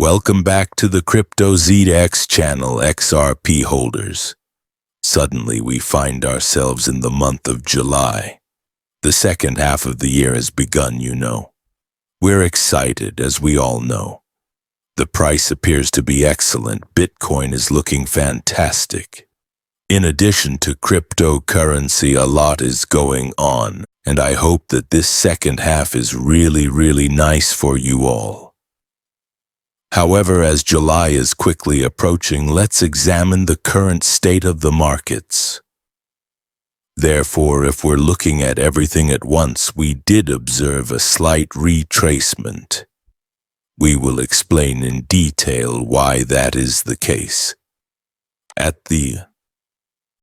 Welcome back to the Crypto ZX channel, XRP holders. Suddenly we find ourselves in the month of July. The second half of the year has begun, you know. We're excited, as we all know. The price appears to be excellent. Bitcoin is looking fantastic. In addition to cryptocurrency, a lot is going on, and I hope that this second half is really nice for you all. However, as July is quickly approaching, let's examine the current state of the markets. Therefore, if we're looking at everything at once, we did observe a slight retracement. We will explain in detail why that is the case.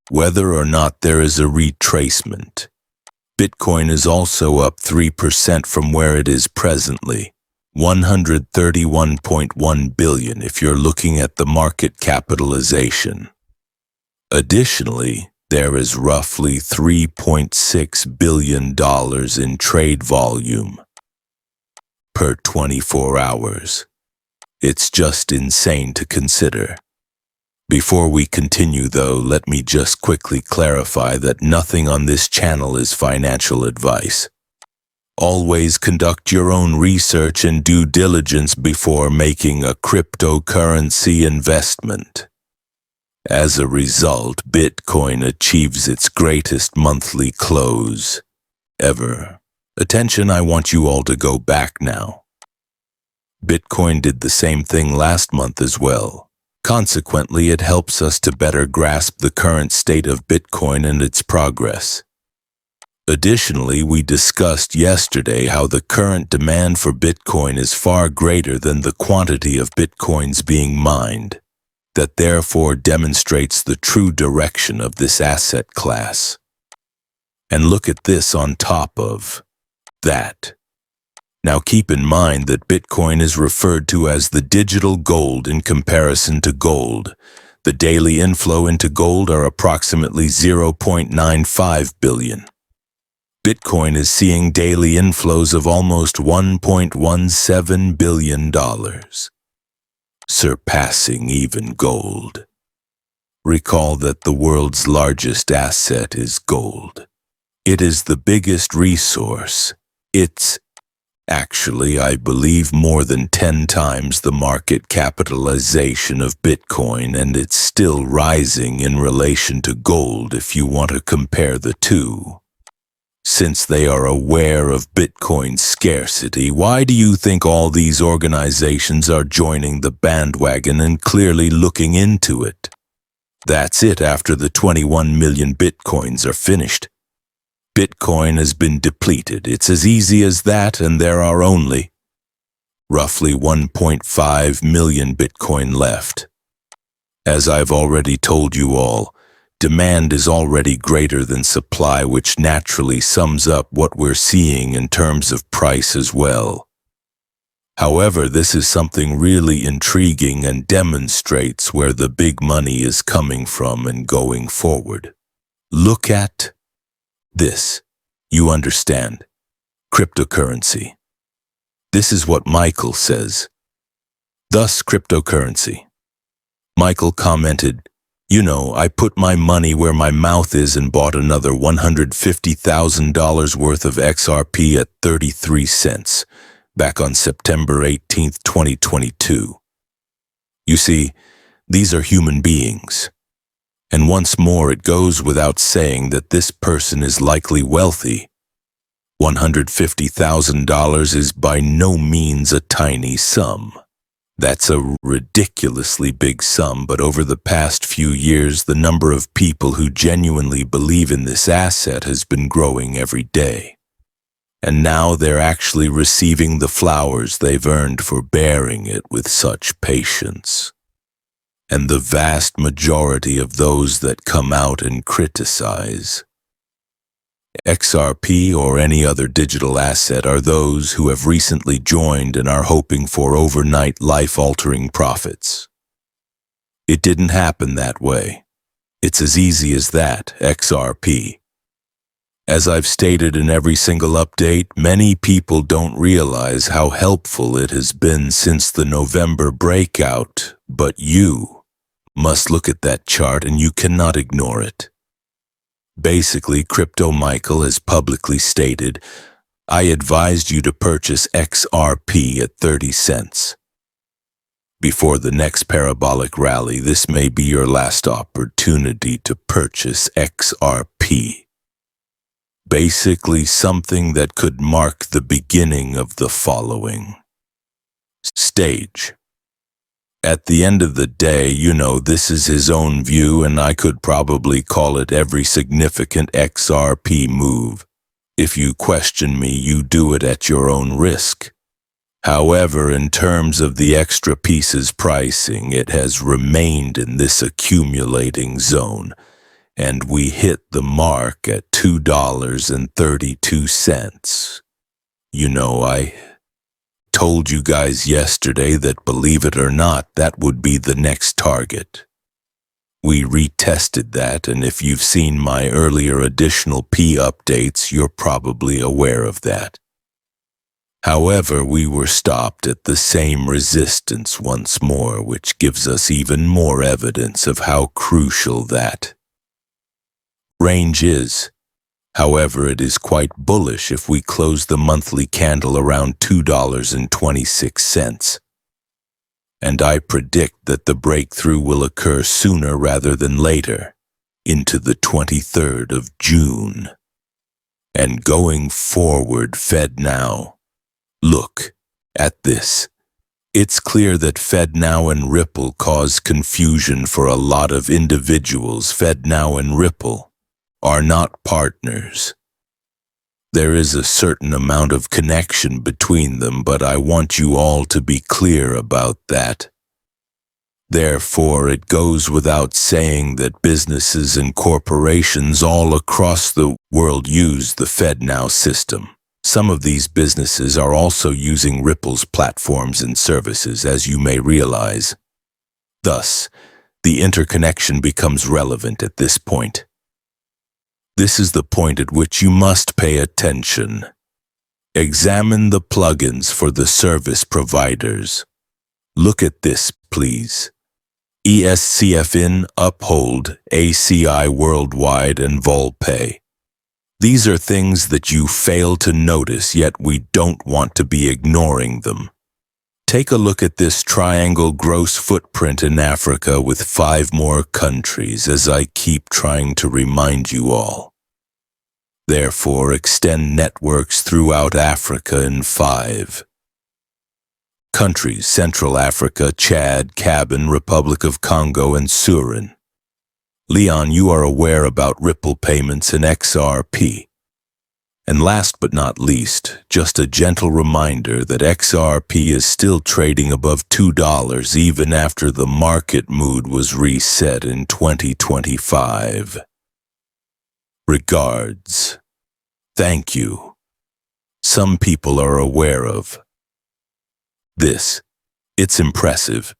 Whether or not there is a retracement, Bitcoin is also up 3% from where it is presently. 131.1 billion if you're looking at the market capitalization. Additionally, there is roughly $3.6 billion in trade volume per 24 hours. It's just insane to consider. Before we continue though, let me just quickly clarify that nothing on this channel is financial advice. Always conduct your own research and due diligence before making a cryptocurrency investment. As a result, Bitcoin achieves its greatest monthly close ever. Attention, I want you all to go back now. Bitcoin did the same thing last month as well. Consequently, it helps us to better grasp the current state of Bitcoin and its progress. Additionally, we discussed yesterday how the current demand for Bitcoin is far greater than the quantity of Bitcoins being mined. That therefore demonstrates the true direction of this asset class. And look at this on top of that. Now keep in mind that Bitcoin is referred to as the digital gold in comparison to gold. The daily inflow into gold are approximately 0.95 billion. Bitcoin is seeing daily inflows of almost $1.17 billion, surpassing even gold. Recall that the world's largest asset is gold. It is the biggest resource. It's actually, I believe, more than 10 times the market capitalization of Bitcoin, and it's still rising in relation to gold if you want to compare the two. Since they are aware of Bitcoin's scarcity, why do you think all these organizations are joining the bandwagon and clearly looking into it? That's it after the 21 million Bitcoins are finished. Bitcoin has been depleted. It's as easy as that, and there are only roughly 1.5 million Bitcoin left. As I've already told you all, demand is already greater than supply, which naturally sums up what we're seeing in terms of price as well. However, this is something really intriguing and demonstrates where the big money is coming from and going forward. Look at this. You understand. Cryptocurrency. This is what Michael says. Thus, cryptocurrency. Michael commented, "You know, I put my money where my mouth is and bought another $150,000 worth of XRP at 33 cents, back on September 18, 2022. You see, these are human beings. And once more, it goes without saying that this person is likely wealthy. $150,000 is by no means a tiny sum. That's a ridiculously big sum, but over the past few years, the number of people who genuinely believe in this asset has been growing every day. And now they're actually receiving the flowers they've earned for bearing it with such patience. And the vast majority of those that come out and criticize XRP or any other digital asset are those who have recently joined and are hoping for overnight life-altering profits. It didn't happen that way. It's as easy as that, XRP. As I've stated in every single update, many people don't realize how helpful it has been since the November breakout, but you must look at that chart and you cannot ignore it. Basically, Crypto Michael has publicly stated, I advised you to purchase XRP at 30 cents. Before the next parabolic rally, this may be your last opportunity to purchase XRP. Basically, something that could mark the beginning of the following stage. At the end of the day, this is his own view, and I could probably call it every significant XRP move. If you question me, you do it at your own risk. However, in terms of the extra pieces pricing, it has remained in this accumulating zone, and we hit the mark at $2.32. I told you guys yesterday that, believe it or not, that would be the next target. We retested that, and if you've seen my earlier additional P updates, you're probably aware of that. However, we were stopped at the same resistance once more, which gives us even more evidence of how crucial that range is. However, it is quite bullish if we close the monthly candle around $2.26. And I predict that the breakthrough will occur sooner rather than later, into the 23rd of June. And going forward, FedNow. Look at this. It's clear that FedNow and Ripple cause confusion for a lot of individuals. FedNow and Ripple are not partners. There is a certain amount of connection between them, but I want you all to be clear about that. Therefore, it goes without saying that businesses and corporations all across the world use the FedNow system. Some of these businesses are also using Ripple's platforms and services, as you may realize. Thus, the interconnection becomes relevant at this point. This is the point at which you must pay attention. Examine the plugins for the service providers. Look at this, please. ESCFIN, Uphold, ACI Worldwide, and VolPay. These are things that you fail to notice, yet we don't want to be ignoring them. Take a look at this triangle gross footprint in Africa with 5 more countries, as I keep trying to remind you all. Therefore, extend networks throughout Africa in 5 countries: Central Africa, Chad, Gabon, Republic of Congo, and Surin. Leon, you are aware about Ripple payments and XRP. And last but not least, just a gentle reminder that XRP is still trading above $2 even after the market mood was reset in 2025. Regards. Thank you. Some people are aware of this. It's impressive.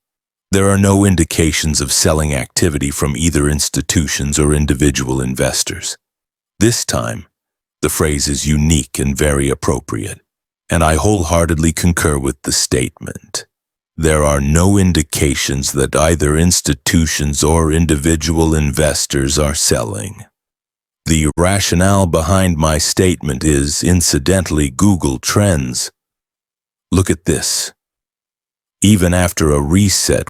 There are no indications of selling activity from either institutions or individual investors. This time, the phrase is unique and very appropriate, and I wholeheartedly concur with the statement. There are no indications that either institutions or individual investors are selling. The rationale behind my statement is, incidentally, Google Trends. Look at this. Even after a reset,